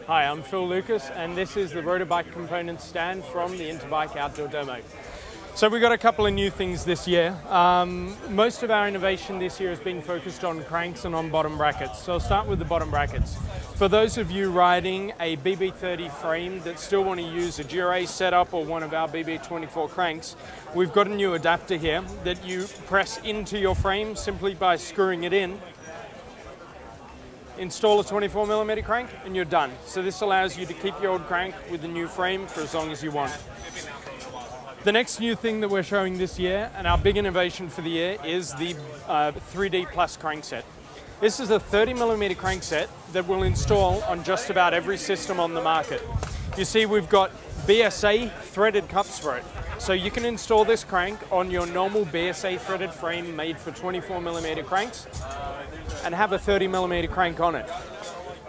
Hi, I'm Phil Lucas, and this is the Rotor bike component stand from the Interbike outdoor demo. So we've got a couple of new things this year. Most of our innovation this year has been focused on cranks and on bottom brackets. So I'll start with the bottom brackets. For those of you riding a BB30 frame that still want to use a GRA setup or one of our BB24 cranks, we've got a new adapter here that you press into your frame simply by screwing it in. Install a 24mm crank and you're done. So this allows you to keep your old crank with the new frame for as long as you want. The next new thing that we're showing this year, and our big innovation for the year, is the 3D Plus crankset. This is a 30mm crankset that will install on just about every system on the market. You see we've got BSA threaded cups for it. So you can install this crank on your normal BSA threaded frame made for 24mm cranks and have a 30mm crank on it.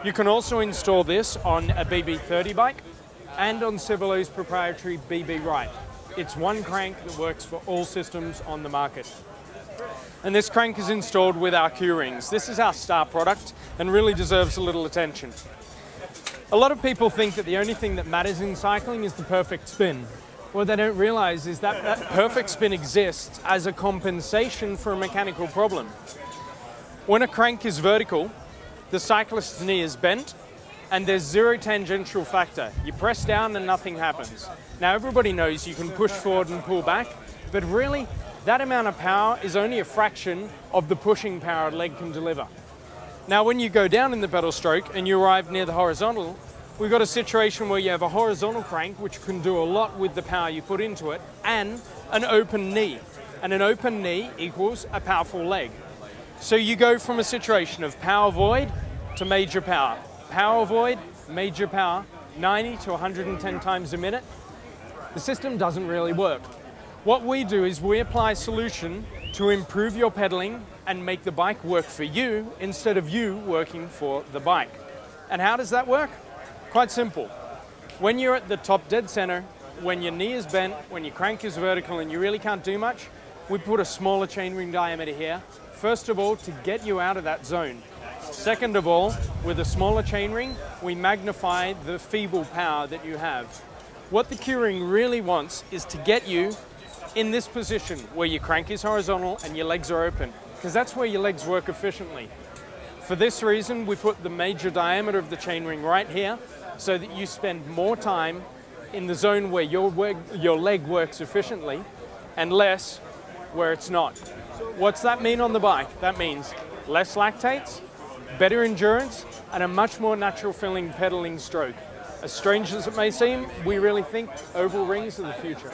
You can also install this on a BB30 bike and on Civilo's proprietary BB Right. It's one crank that works for all systems on the market. And this crank is installed with our Q-rings. This is our star product and really deserves a little attention. A lot of people think that the only thing that matters in cycling is the perfect spin. What they don't realize is that that perfect spin exists as a compensation for a mechanical problem. When a crank is vertical, the cyclist's knee is bent and there's zero tangential factor. You press down and nothing happens. Now everybody knows you can push forward and pull back, but really that amount of power is only a fraction of the pushing power a leg can deliver. Now when you go down in the pedal stroke and you arrive near the horizontal, we've got a situation where you have a horizontal crank which can do a lot with the power you put into it, and an open knee. And an open knee equals a powerful leg. So you go from a situation of power void to major power. Power void, major power, 90 to 110 times a minute. The system doesn't really work. What we do is we apply a solution to improve your pedaling and make the bike work for you instead of you working for the bike. And how does that work? Quite simple. When you're at the top dead center, when your knee is bent, when your crank is vertical and you really can't do much, we put a smaller chainring diameter here. First of all, to get you out of that zone. Second of all, with a smaller chainring, we magnify the feeble power that you have. What the Q-ring really wants is to get you in this position where your crank is horizontal and your legs are open, because that's where your legs work efficiently. For this reason, we put the major diameter of the chainring right here so that you spend more time in the zone where your leg works efficiently and less where it's not. What's that mean on the bike? That means less lactates, better endurance, and a much more natural feeling pedaling stroke. As strange as it may seem, we really think oval rings are the future.